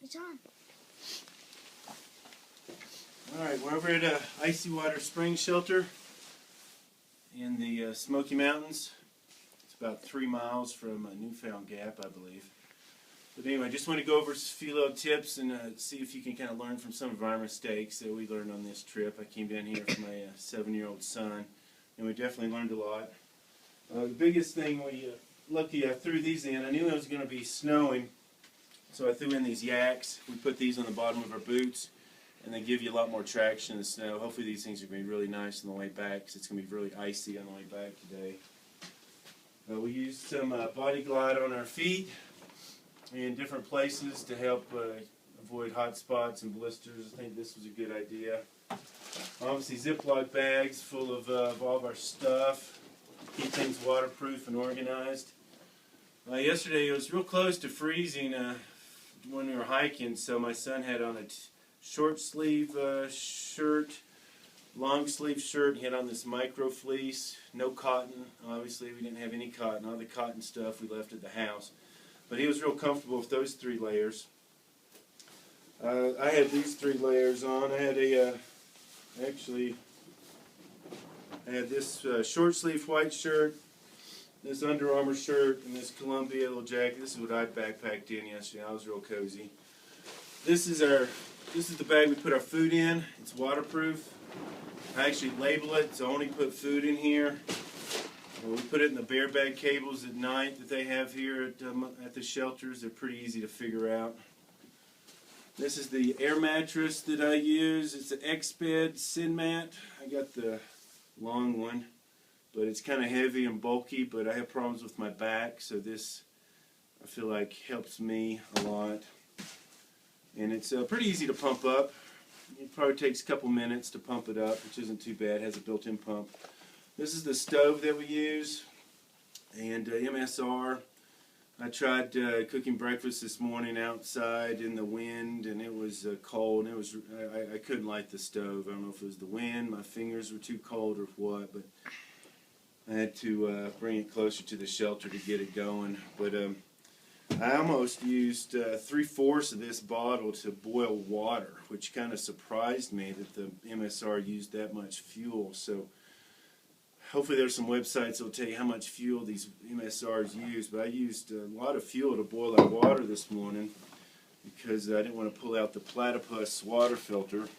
It's on. Alright, we're over at Tips-Icewater Spring Shelter in the Smoky Mountains. It's about 3 miles from Newfound Gap, I believe. But anyway, I just want to go over a few little tips and see if you can kind of learn from some of our mistakes that we learned on this trip. I came down here with my 7-year-old son, and we definitely learned a lot. The biggest thing, lucky I threw these in. I knew it was going to be snowing, so I threw in these yaks. We put these on the bottom of our boots, and they give you a lot more traction in the snow. Hopefully these things are going to be really nice on the way back, because it's going to be really icy on the way back today. We used some body glide on our feet in different places to help avoid hot spots and blisters. I think this was a good idea. Obviously Ziploc bags full of all of our stuff. Keep things waterproof and organized. Yesterday it was real close to freezing when we were hiking, so my son had on a short sleeve shirt, long sleeve shirt. He had on this micro fleece, no cotton. Obviously we didn't have any cotton. All the cotton stuff we left at the house. But he was real comfortable with those 3 layers. I had these 3 layers on. I had I had this short sleeve white shirt, this Under Armour shirt, and this Columbia little jacket. This is what I backpacked in yesterday. I was real cozy. This is the bag we put our food in. It's waterproof. I actually label it, so I only put food in here. We put it in the bear bag cables at night that they have here at the shelters. They're pretty easy to figure out. This is the air mattress that I use. It's an X-Bed Sin Mat. I got the long one, but it's kind of heavy and bulky, but I have problems with my back, so this I feel like helps me a lot. And it's pretty easy to pump up. It probably takes a couple minutes to pump it up, which isn't too bad. It has a built-in pump. This is the stove that we use, and MSR. I tried cooking breakfast this morning outside in the wind, and it was cold. And I couldn't light the stove. I don't know if it was the wind, my fingers were too cold, or what, but I had to bring it closer to the shelter to get it going. But I almost used 3/4 of this bottle to boil water, which kind of surprised me that the MSR used that much fuel. So hopefully there's some websites that will tell you how much fuel these MSRs use, but I used a lot of fuel to boil our water this morning because I didn't want to pull out the platypus water filter.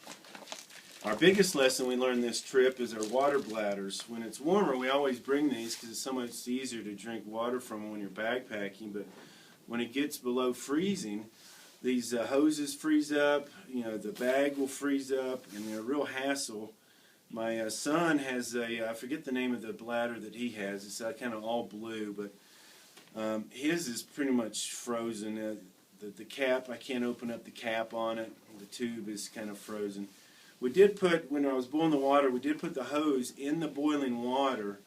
Our biggest lesson we learned this trip is our water bladders. When it's warmer, we always bring these because it's so much easier to drink water from when you're backpacking, but when it gets below freezing, these hoses freeze up, the bag will freeze up, and they're a real hassle. My son has I forget the name of the bladder that he has. It's kind of all blue, but his is pretty much frozen. The cap, I can't open up the cap on it. The tube is kind of frozen. We did put, when I was boiling the water, we did put the hose in the boiling water,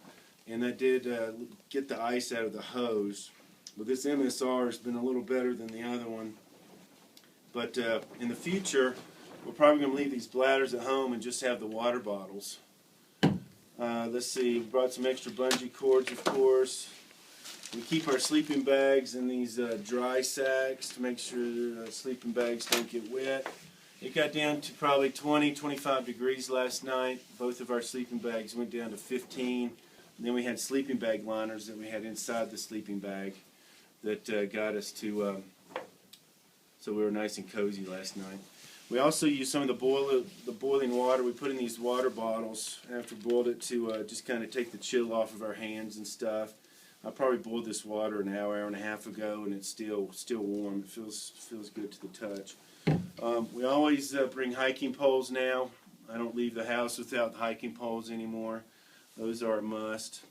and that did get the ice out of the hose. But this MSR has been a little better than the other one. But in the future, we're probably going to leave these bladders at home and just have the water bottles. Let's see, we brought some extra bungee cords, of course. We keep our sleeping bags in these dry sacks to make sure sleeping bags don't get wet. It got down to probably 20, 25 degrees last night. Both of our sleeping bags went down to 15. And then we had sleeping bag liners that we had inside the sleeping bag that got us to, so we were nice and cozy last night. We also used some of the boiling water we put in these water bottles after we boiled it to just kind of take the chill off of our hands and stuff. I probably boiled this water an hour and a half ago, and it's still warm. It feels good to the touch. We always bring hiking poles now. I don't leave the house without hiking poles anymore. Those are a must.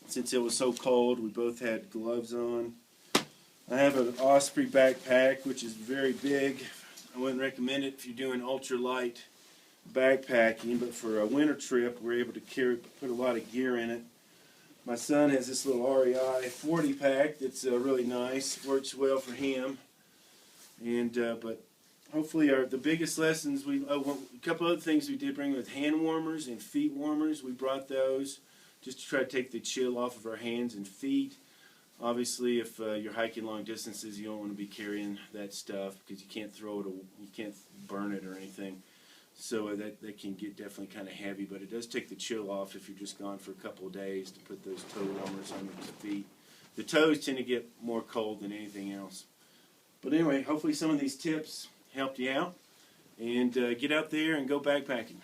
Since it was so cold, we both had gloves on. I have an Osprey backpack, which is very big. I wouldn't recommend it if you're doing ultralight backpacking, but for a winter trip, we're able to put a lot of gear in it. My son has this little REI 40 pack that's really nice. Works well for him. And but hopefully the biggest lessons, a couple other things we did bring with hand warmers and feet warmers. We brought those just to try to take the chill off of our hands and feet. Obviously, if you're hiking long distances, you don't want to be carrying that stuff because you can't throw it, you can't burn it or anything. So that can get definitely kind of heavy, but it does take the chill off if you're just gone for a couple of days to put those toe warmers on your feet. The toes tend to get more cold than anything else. But anyway, hopefully some of these tips helped you out. And get out there and go backpacking.